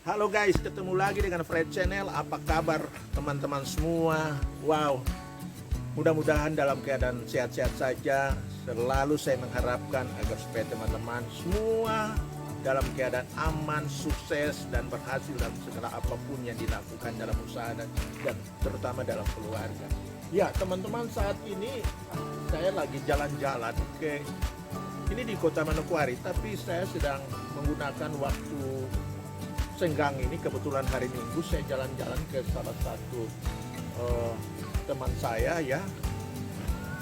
Halo guys, ketemu lagi dengan Fred Channel. Apa kabar teman-teman semua? Wow, mudah-mudahan dalam keadaan sehat-sehat saja. Selalu saya mengharapkan agar supaya teman-teman semua dalam keadaan aman, sukses, dan berhasil dalam segala apapun yang dilakukan dalam usaha dan terutama dalam keluarga. Ya teman-teman, saat ini saya lagi jalan-jalan ke ini di Kota Manokwari, tapi saya sedang menggunakan waktu senggang ini. Kebetulan hari Minggu saya jalan-jalan ke salah satu teman saya ya,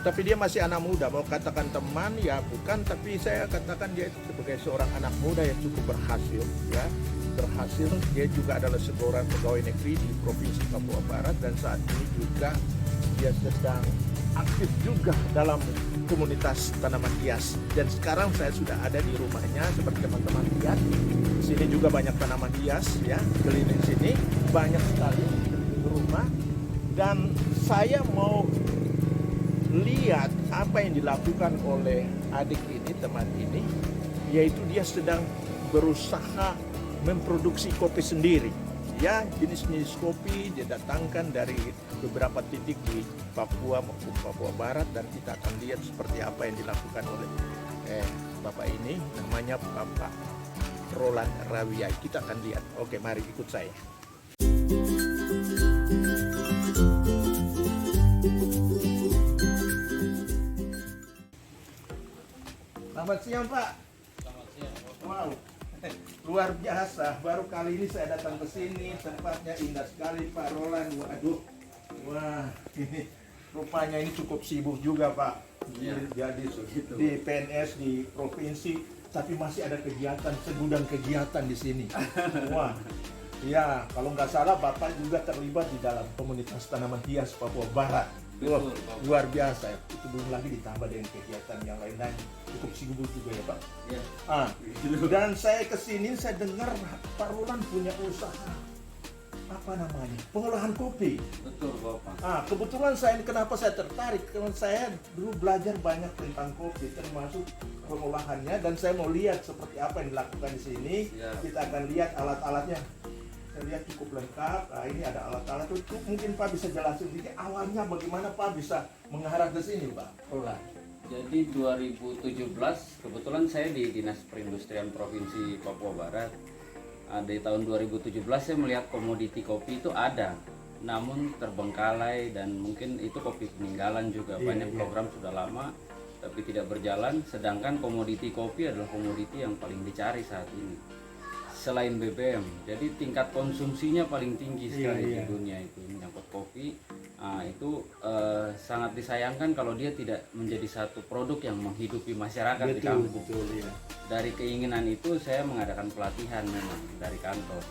tapi dia masih anak muda. Mau katakan teman ya bukan, tapi saya katakan dia sebagai seorang anak muda yang cukup berhasil ya. Berhasil, dia juga adalah seorang pegawai negeri di Provinsi Papua Barat, dan saat ini juga dia sedang aktif juga dalam komunitas tanaman hias. Dan sekarang saya sudah ada di rumahnya, seperti teman-teman lihat. Di sini juga banyak tanaman hias ya, keliling sini banyak sekali di rumah. Dan saya mau lihat apa yang dilakukan oleh adik ini, teman ini, yaitu dia sedang berusaha memproduksi kopi sendiri. Ya, jenis-jenis kopi dia datangkan dari beberapa titik di Papua maupun Papua Barat, dan kita akan lihat seperti apa yang dilakukan oleh Bapak ini, namanya Bapak Roland Rawiai. Kita akan lihat. Oke, mari ikut saya. Selamat siang, Pak. Selamat siang. Wow, luar biasa. Baru kali ini saya datang ke sini. Tempatnya indah sekali, Pak Roland. Waduh, wah, ini rupanya ini cukup sibuk juga, Pak. Ya, Jadi begitu. di PNS di provinsi, tapi masih ada kegiatan, segudang kegiatan di sini. Wah, ya kalau nggak salah Bapak juga terlibat di dalam komunitas tanaman hias Papua Barat. Wah, Betul, Pak. luar biasa. Itu belum lagi ditambah dengan kegiatan yang lain-lain. Cukup sibuk juga ya, Pak. Ya. Dan saya kesini, saya dengar Pak Roland punya usaha apa namanya, pengolahan kopi. Betul, Bapak. Kebetulan kenapa saya tertarik, karena saya dulu belajar banyak tentang kopi, termasuk pengolahannya, dan saya mau lihat seperti apa yang dilakukan di sini. Ya. Kita akan lihat alat-alatnya. Saya lihat cukup lengkap. Ini ada alat-alat itu. Mungkin Pak bisa jelasin sedikit awalnya bagaimana Pak bisa mengarah ke sini, Pak Roland. Jadi 2017 kebetulan saya di Dinas Perindustrian Provinsi Papua Barat. Di tahun 2017 saya melihat komoditi kopi itu ada, namun terbengkalai, dan mungkin itu kopi peninggalan juga. Banyak program sudah lama tapi tidak berjalan, sedangkan komoditi kopi adalah komoditi yang paling dicari saat ini selain BBM. Jadi tingkat konsumsinya paling tinggi sekali di dunia itu menyangkut kopi. Itu sangat disayangkan kalau dia tidak menjadi satu produk yang menghidupi masyarakat di kampung. Betul, ya. Dari keinginan itu saya mengadakan pelatihan memang dari kantor.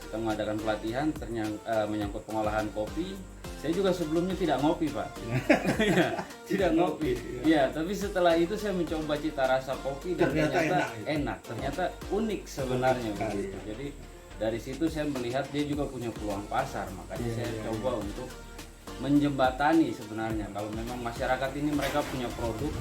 Kita mengadakan pelatihan menyangkut pengolahan kopi. Saya juga sebelumnya tidak ngopi, Pak. Tidak ngopi. Iya, tapi setelah itu saya mencoba cita rasa kopi dan ternyata enak. Ternyata unik sebenarnya begitu. Jadi dari situ saya melihat dia juga punya peluang pasar, makanya saya coba untuk menjembatani sebenarnya. Kalau memang masyarakat ini mereka punya produk,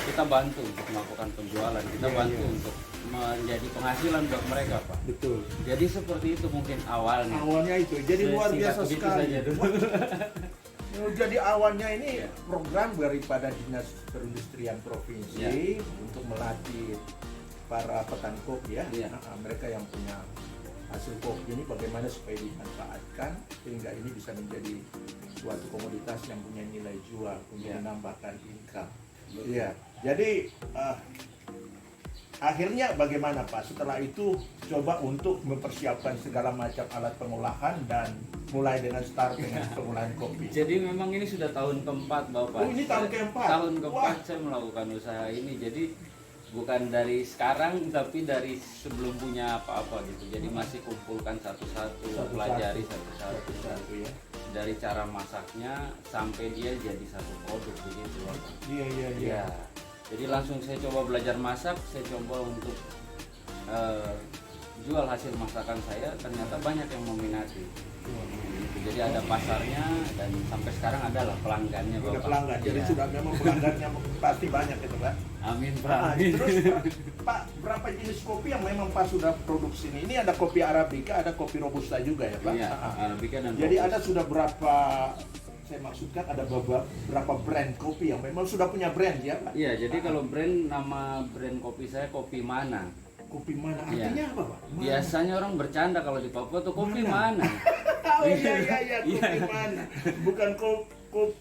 kita bantu untuk melakukan penjualan, kita bantu untuk menjadi penghasilan buat mereka, Pak. Betul. Jadi seperti itu mungkin awalnya. Awalnya itu, jadi luar Singkat biasa begitu sekali. saja. Jadi awalnya ini program daripada Dinas Perindustrian Provinsi untuk melatih para petani kopi ya. Mereka yang punya hasil kopi ini bagaimana supaya dimanfaatkan sehingga ini bisa menjadi suatu komoditas yang punya nilai jual untuk menambahkan income. Iya. Jadi akhirnya bagaimana, Pak? Setelah itu coba untuk mempersiapkan segala macam alat pengolahan dan mulai dengan start dengan pengolahan kopi. Jadi memang ini sudah tahun keempat, Bapak. Oh, ini tahun keempat? Tahun keempat saya melakukan usaha ini. Jadi bukan dari sekarang, tapi dari sebelum punya apa-apa gitu. Jadi masih kumpulkan satu-satu, pelajari satu-satu ya. Dari cara masaknya sampai dia jadi satu produk begitu, Bapak. Iya. Jadi langsung saya coba belajar masak, saya coba untuk jual hasil masakan saya, ternyata banyak yang meminati. Jadi ada pasarnya dan sampai sekarang adalah pelanggannya Udah Bapak. pelanggan, jadi Iya. sudah memang pelanggannya pasti banyak itu Pak. Amin Pak. Nah, terus Pak, berapa jenis kopi yang memang Pak sudah produksi ini? Ini ada kopi Arabica, ada kopi Robusta juga ya Pak? Iya, Ah. Arabica dan Jadi Robusta. ada sudah berapa, saya maksudkan ada berapa brand kopi yang memang sudah punya brand ya Pak? Iya, jadi kalau nama brand kopi saya Kopi Mana. Kopi mana? Iya. Artinya apa Pak? Mana? Biasanya orang bercanda kalau di Papua tuh kopi mana. Oh iya, kopi Iya. mana? Bukan kopi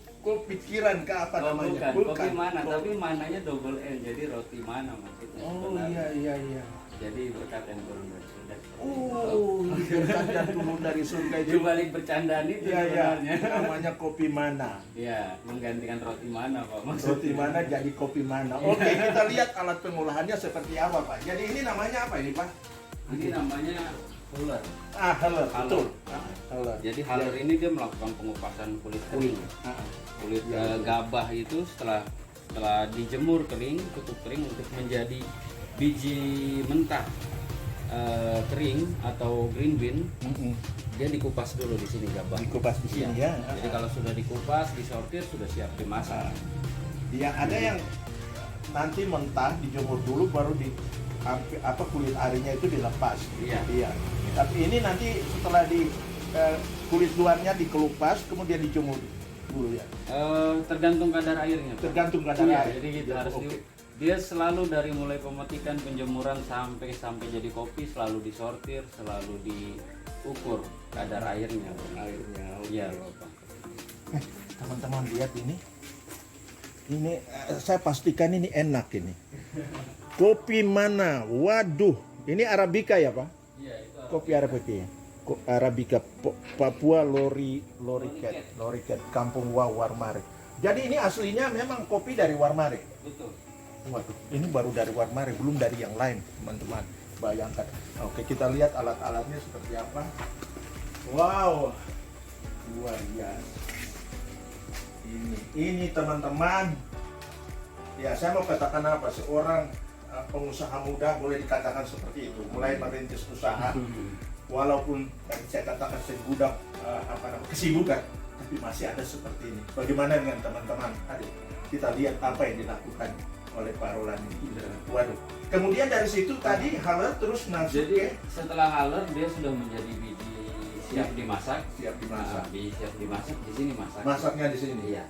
pikiran ke apa Oh, namanya? bukan, kopi mana, tapi mananya double N, jadi roti mana maksudnya. Oh sebenarnya. iya. Jadi berkat yang turun dari surga. Oh, berkat yang turun dari surga Di itu. balik bercandaan itu Iya, sebenarnya. namanya kopi mana? Iya, menggantikan roti mana Pak maksudnya. Roti mana jadi kopi mana? Oke, kita lihat alat pengolahannya seperti apa Pak. Jadi ini namanya apa ini Pak? Ini namanya Huller. Ah, haler, Haler. betul. Ah, haler. Jadi Huller ini dia melakukan pengupasan kulit kering. Ah, Kulit Ya, gabah itu setelah dijemur kering, cukup kering untuk menjadi biji mentah kering atau green bean, dia dikupas dulu di sini gabah. Dikupas di sini Iya. ya. Jadi kalau sudah dikupas, disortir, sudah siap dimasak. Ya, ada yang nanti mentah dijemur dulu baru di kulit arinya itu dilepas. Iya. Tapi ini nanti setelah kulit luarnya dikelupas kemudian dijemur dulu ya. Tergantung kadar airnya. Pak. Tergantung kadar Iya, air. jadi gitu harus Oke. dia selalu dari mulai pemetikan, penjemuran sampai jadi kopi selalu disortir, selalu diukur kadar airnya. Airnya. Iya, Bapak. Teman-teman lihat ini. Ini saya pastikan ini enak ini. Kopi mana? Waduh, ini Arabica ya, Pak? Iya, itu Kopi Arabica. Arabica Papua Loriket, Kampung Wow Warmare. Jadi ini aslinya memang kopi dari Warmare. betul. Waduh, ini baru dari Warmare, belum dari yang lain, teman-teman. Bayangkan. Oke, kita lihat alat-alatnya seperti apa. Wow, luar biasa. Ini teman-teman. Ya, saya mau katakan apa? Seorang pengusaha muda boleh dikatakan seperti itu. Mulai merintis usaha, walaupun saya katakan segudang kesibukan, tapi masih ada seperti ini. Bagaimana dengan teman-teman? Adik, kita lihat apa yang dilakukan oleh Pak Roland ini. Waduh. Kemudian dari situ tadi haler terus masuk Jadi setelah haler dia sudah menjadi biji siap dimasak. siap dimasak. Nah, siap dimasak di sini masak. Masaknya di sini. Iya.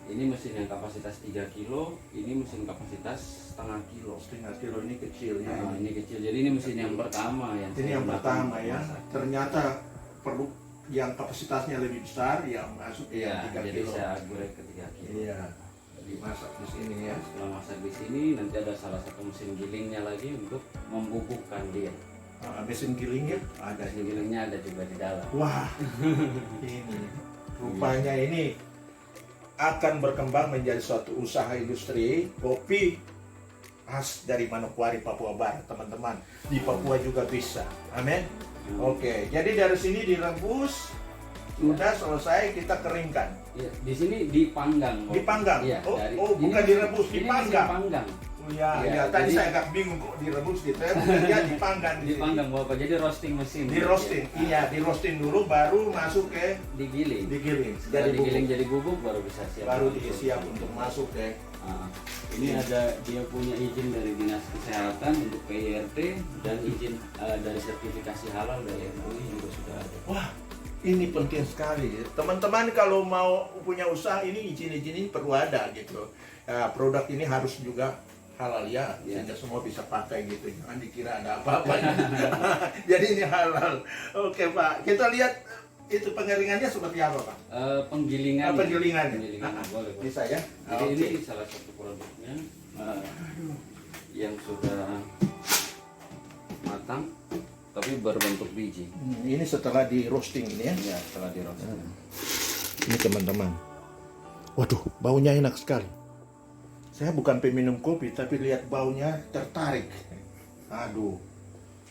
Ini mesin yang kapasitas 3 kilo, ini mesin kapasitas setengah kilo. Setengah kilo ini kecilnya. Nah, ini kecil. Jadi ini mesin yang pertama yang Ini saya yang gunakan pertama untuk ya. masak. Ternyata perlu yang kapasitasnya lebih besar yang masuk Iya, yang 3 jadi kilo. saya upgrade ke 3 kilo. Iya. Dimasak di sini ya. Setelah masak di sini nanti ada salah satu mesin gilingnya lagi untuk membubukkan dia. Mesin gilingnya ada. Mesin gilingnya ada juga di dalam. Wah. Ini rupanya ini akan berkembang menjadi suatu usaha industri kopi khas dari Manokwari, Papua Barat, teman-teman. Di Papua juga bisa. Amin. Oke, jadi dari sini direbus, sudah selesai kita keringkan. Iya, di sini dipanggang. Bapak. Dipanggang? Iya, Oh, bukan direbus, ini dipanggang. mesin panggang. Oh ya, Iya, ya. Tadi jadi- saya agak bingung kok direbus gitu ya. Bukan dia dipanggang di sini. Dipanggang Bapak, jadi roasting mesin. Di roasting. Iya, di roasting dulu baru masuk ke Digiling. digiling. Setelah digiling bubuk. jadi bubuk baru bisa siap. Baru siap untuk masuk ke. Nah, ini ada dia punya izin dari Dinas Kesehatan untuk PIRT dan izin dari sertifikasi halal dari MUI juga sudah ada. Wah, ini penting sekali. Teman-teman kalau mau punya usaha ini izin-izin ini perlu ada gitu. Ya, produk ini harus juga halal ya, Ya. sehingga semua bisa pakai gitu. Jangan dikira ada apa-apa. Jadi ini halal. Oke Pak, kita lihat itu pengeringannya seperti apa Pak? Penggilingan. Penggilingannya. Penggilingan boleh. Pak. Bisa ya? Jadi Oke. ini salah satu produknya yang sudah matang tapi berbentuk biji. Ini setelah di roasting ini ya. Ya, setelah di roasting. Ini teman-teman. Waduh, baunya enak sekali. Saya bukan peminum kopi, tapi lihat baunya tertarik. Aduh,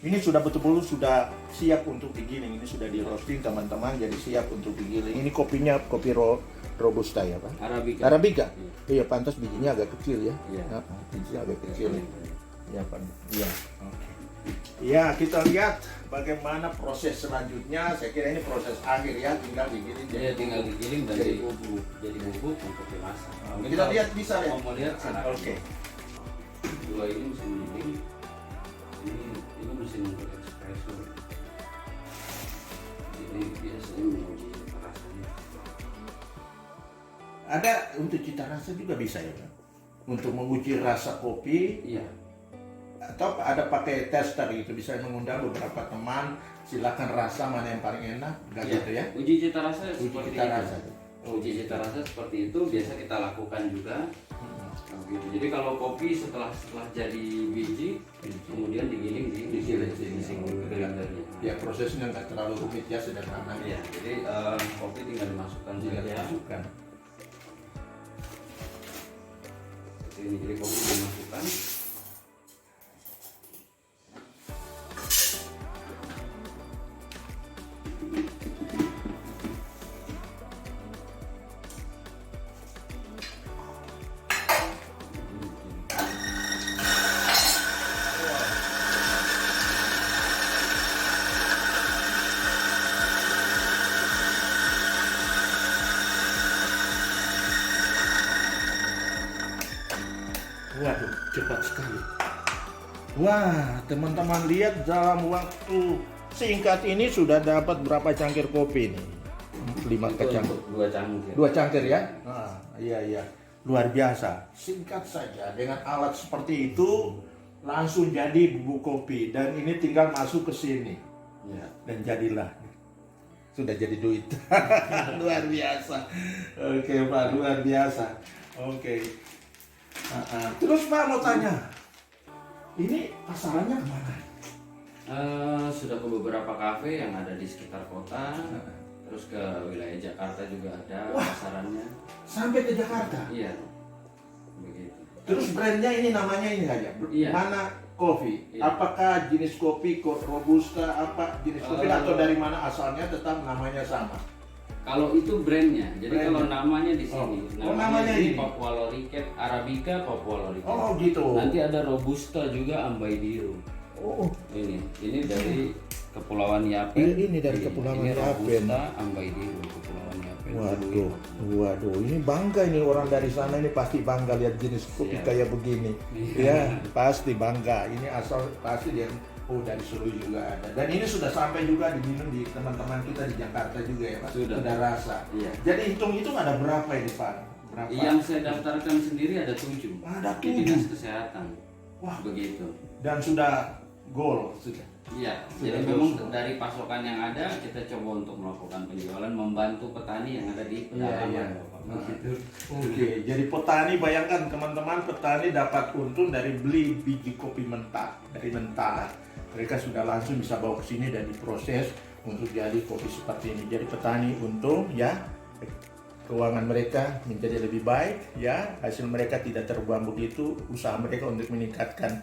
ini sudah betul-betul sudah siap untuk digiling. Ini sudah di roasting teman-teman, jadi siap untuk digiling. Ini kopinya kopi robusta ya Pak? Arabica. Arabica. Iya. Iya, pantas bijinya agak kecil ya. Iya. Bijinya agak kecil. Ya Pak. Iya. Oke. Ya, kita lihat bagaimana proses selanjutnya. Saya kira ini proses akhir ya, tinggal digiling. Jadi tinggal digiling dan jadi jadi bubuk untuk dimasak. Mungkin Kita kalau lihat bisa ya. mau lihat sana. Oke. Dua ini mesin giling. Ini mesin untuk espresso. Jadi biasanya menguji rasanya. Ada untuk cita rasa juga bisa ya, Pak? Untuk menguji rasa kopi. Iya. Atau ada pakai tester gitu, bisa mengundang beberapa teman, silakan rasa mana yang paling enak, enggak Iya. gitu ya? Uji cita rasa Uji seperti cita itu. rasa. Uji cita rasa seperti itu biasa kita lakukan juga. Nah, gitu. Jadi kalau kopi setelah jadi biji, kemudian digiling di Digiling mesin di blendernya. Ya prosesnya nggak terlalu rumit ya, sederhana. Iya, jadi kopi tinggal dimasukkan Tinggal saja. dimasukkan. Ini jadi kopi dimasukkan. Waduh, cepat sekali. Wah, teman-teman lihat dalam waktu singkat ini sudah dapat berapa cangkir kopi nih? 5 Itu kecangkir. untuk 2 cangkir. 2 cangkir ya? Iya. Luar biasa. Singkat saja dengan alat seperti itu langsung jadi bubuk kopi dan ini tinggal masuk ke sini Ya. dan jadilah. Sudah jadi duit. Luar biasa. Oke, Pak, luar biasa. Oke. Terus Pak mau tanya, ini pasarannya kemana? Sudah ke beberapa kafe yang ada di sekitar kota, terus ke wilayah Jakarta juga ada Wah. pasarannya. Sampai ke Jakarta. Iya, begitu. Terus brandnya ini namanya ini aja. Iya. Mana Coffee? Iya. Apakah jenis kopi, robusta, apa jenis kopi Eh. atau dari mana asalnya tetap namanya sama? Kalau itu brandnya, jadi Brandnya. kalau namanya di sini, namanya di ini. Papua Loriket, Arabica, Papua Loriket. Oh gitu. Nanti ada Robusta juga Ambai Biru. Oh, Ini dari Kepulauan Yapen. Ini dari Kepulauan Ini Yapen. Robusta Ambai Biru, Kepulauan Yapen. waduh, ini bangga ini orang dari sana ini pasti bangga lihat jenis kopi Iya. kayak begini. Ya, pasti bangga. Ini asal pasti dia dari Sulu juga ada. Dan ini sudah sampai juga diminum di teman-teman kita di Jakarta juga ya Pak. Sudah. Rasa. Iya. Jadi hitung ada berapa ini Pak? Berapa? Yang saya daftarkan sendiri ada 7. Ada Di 7. Dinas Kesehatan. Wah. Begitu. Dan sudah goal sudah. Iya, Sudah jadi memang semua. dari pasokan yang ada kita coba untuk melakukan penjualan, membantu petani yang ada di pedalaman. Iya. Bapak. Nah. Begitu. Oke, jadi petani bayangkan teman-teman, petani dapat untung dari beli biji kopi mentah dari mentah. Mereka sudah langsung bisa bawa ke sini dan diproses untuk jadi kopi seperti ini. Jadi petani untung ya, keuangan mereka menjadi lebih baik ya, hasil mereka tidak terbuang begitu, usaha mereka untuk meningkatkan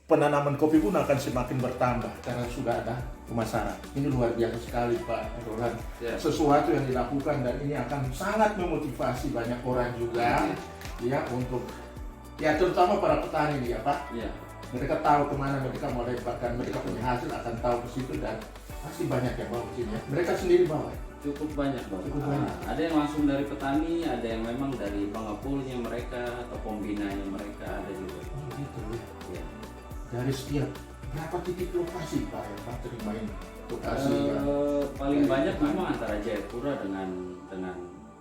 penanaman kopi pun akan semakin bertambah karena sudah ada pemasaran. Ini luar biasa sekali Pak Roland. Ya. Sesuatu yang dilakukan dan ini akan sangat memotivasi banyak orang juga ya untuk ya terutama para petani ya Pak. Iya. Mereka tahu kemana mereka mau lemparkan, mereka punya hasil akan tahu ke situ dan pasti banyak yang bawa ke sini ya. Mereka sendiri bawa ya. Cukup banyak Bapak. Cukup banyak. Ada yang langsung dari petani, ada yang memang dari pengepulnya mereka atau pembinanya mereka ada juga. Oh gitu ya. Ya. Dari setiap berapa titik lokasi Pak yang Pak terima ini? Lokasi ya. Paling banyak memang antara Jayapura dengan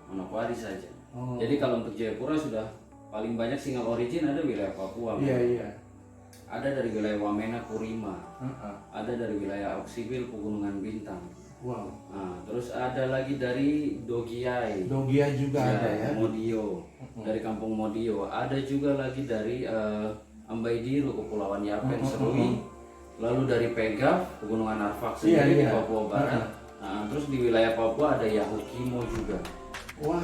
Manokwari saja. Oh. Jadi kalau untuk Jayapura sudah paling banyak single origin ada wilayah Papua. Iya. Ada dari wilayah Wamena, Kurima. Heeh. Ada dari wilayah Oksibil, Pegunungan Bintang. Wow. Nah, terus ada lagi dari Dogiai. Dogia juga ada ya. Modio. Dari Kampung Modio. Ada juga lagi dari Ambai Diru, Kepulauan Yapen, Serui. Lalu dari Pegaf, Pegunungan Arfak sendiri di Iya. Papua Barat. Nah, terus di wilayah Papua ada Yahukimo juga. Wah.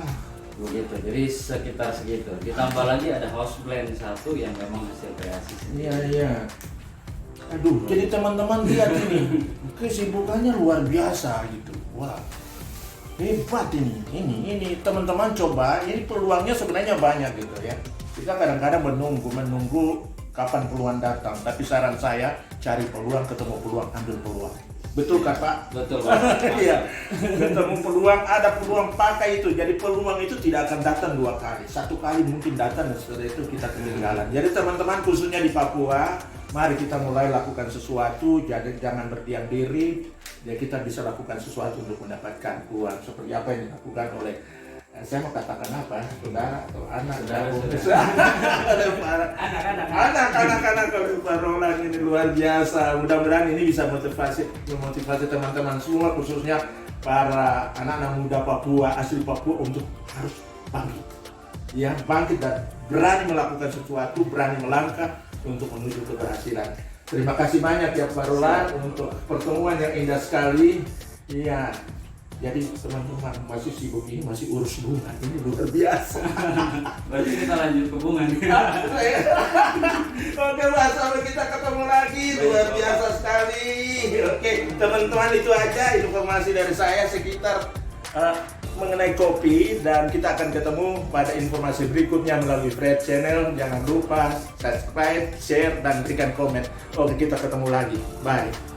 Begitu, jadi sekitar segitu. Ditambah lagi ada house blend satu yang memang hasil kreasi sendiri. Iya. Aduh, jadi teman-teman lihat ini kesibukannya luar biasa gitu. Wah, hebat ini. Ini teman-teman coba. Ini peluangnya sebenarnya banyak gitu ya. Kita kadang-kadang menunggu kapan peluang datang. Tapi saran saya, cari peluang, ketemu peluang, ambil peluang. Betul kan Pak? Betul Pak. Iya, ketemu peluang, ada peluang, pakai itu. Jadi peluang itu tidak akan datang 2 kali. 1 kali mungkin datang dan setelah itu kita ketinggalan. Jadi teman-teman khususnya di Papua, mari kita mulai lakukan sesuatu. Jadi jangan berdiam diri. Ya kita bisa lakukan sesuatu untuk mendapatkan uang. Seperti apa yang dilakukan oleh saya mau katakan apa? Saudara atau anak? Anak-anak kalau Pak Roland ini luar biasa. Mudah-mudahan ini bisa memotivasi teman-teman semua, khususnya para anak-anak muda Papua, asli Papua untuk harus bangkit. Ya, bangkit dan berani melakukan sesuatu, berani melangkah untuk menuju keberhasilan. Terima kasih banyak ya Pak Roland untuk pertemuan yang indah sekali. Iya. Jadi teman-teman masih sibuk ini, masih urus bunga, ini luar biasa. Berarti kita lanjut ke bunga nih. Oke Mas, sampai kita ketemu lagi, luar biasa sekali. Oke teman-teman, itu aja informasi dari saya sekitar mengenai kopi, dan kita akan ketemu pada informasi berikutnya melalui Fred Channel. Jangan lupa subscribe, share, dan berikan komen. Oke, kita ketemu lagi. Bye.